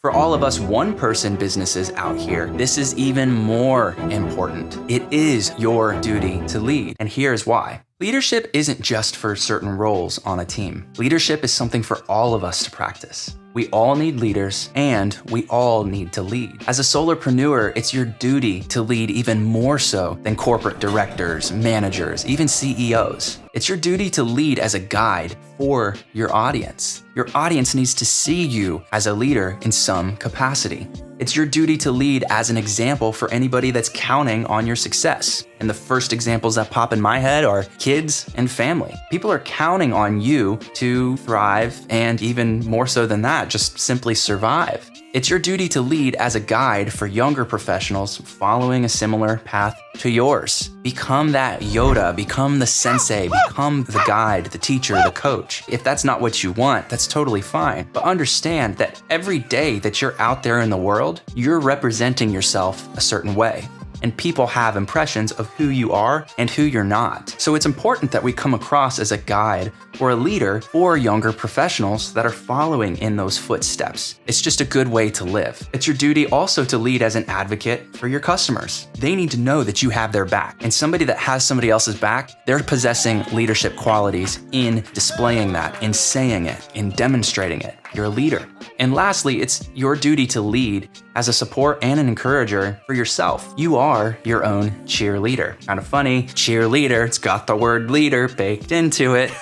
For all of us one-person businesses out here, this is even more important. It is your duty to lead, and here's why. Leadership isn't just for certain roles on a team. Leadership is something for all of us to practice. We all need leaders, and we all need to lead. As a solopreneur, it's your duty to lead even more so than corporate directors, managers, even CEOs. It's your duty to lead as a guide for your audience. Your audience needs to see you as a leader in some capacity. It's your duty to lead as an example for anybody that's counting on your success. And the first examples that pop in my head are kids and family. People are counting on you to thrive, and even more so than that, just simply survive. It's your duty to lead as a guide for younger professionals following a similar path to yours. Become that Yoda, become the sensei, become the guide, the teacher, the coach. If that's not what you want, that's totally fine. But understand that every day that you're out there in the world, you're representing yourself a certain way. And people have impressions of who you are and who you're not. So it's important that we come across as a guide or a leader for younger professionals that are following in those footsteps. It's just a good way to live. It's your duty also to lead as an advocate for your customers. They need to know that you have their back. And somebody that has somebody else's back, they're possessing leadership qualities in displaying that, in saying it, in demonstrating it. You're a leader. And lastly, it's your duty to lead as a support and an encourager for yourself. You are your own cheerleader. Kind of funny, cheerleader, it's got the word leader baked into it.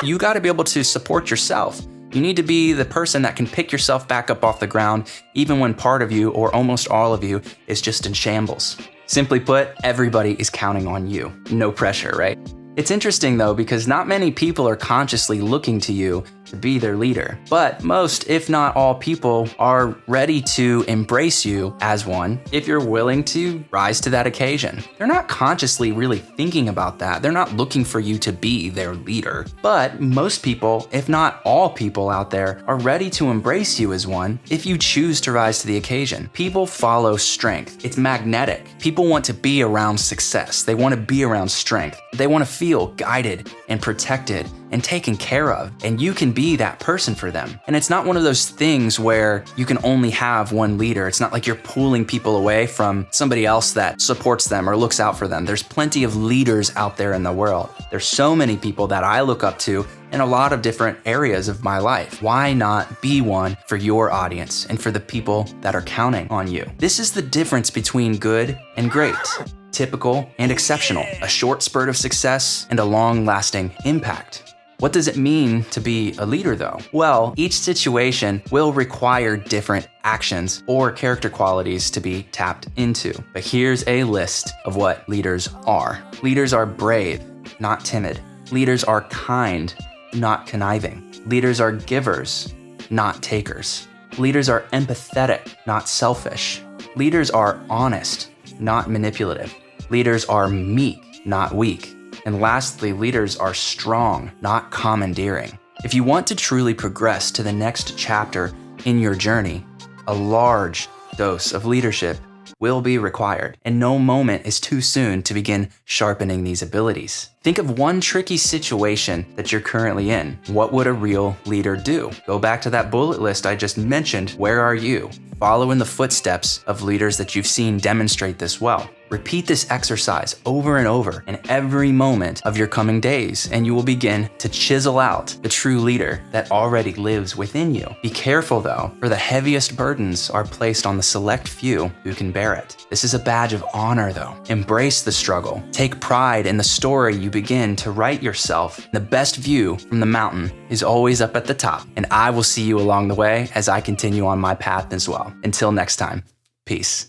You got to be able to support yourself. You need to be the person that can pick yourself back up off the ground, even when part of you, or almost all of you, is just in shambles. Simply put, everybody is counting on you. No pressure, right? It's interesting though, because not many people are consciously looking to you to be their leader. But most, if not all people, are ready to embrace you as one if you're willing to rise to that occasion. They're not consciously really thinking about that. They're not looking for you to be their leader. But most people, if not all people out there, are ready to embrace you as one if you choose to rise to the occasion. People follow strength. It's magnetic. People want to be around success. They want to be around strength. They want to feel guided and protected and taken care of, and you can be that person for them. And it's not one of those things where you can only have one leader. It's not like you're pulling people away from somebody else that supports them or looks out for them. There's plenty of leaders out there in the world. There's so many people that I look up to in a lot of different areas of my life. Why not be one for your audience and for the people that are counting on you? This is the difference between good and great, typical and exceptional, a short spurt of success and a long-lasting impact. What does it mean to be a leader though? Well, each situation will require different actions or character qualities to be tapped into. But here's a list of what leaders are. Leaders are brave, not timid. Leaders are kind, not conniving. Leaders are givers, not takers. Leaders are empathetic, not selfish. Leaders are honest, not manipulative. Leaders are meek, not weak. And lastly, leaders are strong, not commandeering. If you want to truly progress to the next chapter in your journey, a large dose of leadership will be required, and no moment is too soon to begin sharpening these abilities. Think of one tricky situation that you're currently in. What would a real leader do? Go back to that bullet list I just mentioned. Where are you? Follow in the footsteps of leaders that you've seen demonstrate this well. Repeat this exercise over and over in every moment of your coming days, and you will begin to chisel out the true leader that already lives within you. Be careful though, for the heaviest burdens are placed on the select few who can bear it. This is a badge of honor though. Embrace the struggle. Take pride in the story you begin to write yourself. The best view from the mountain is always up at the top, and I will see you along the way as I continue on my path as well. Until next time, peace.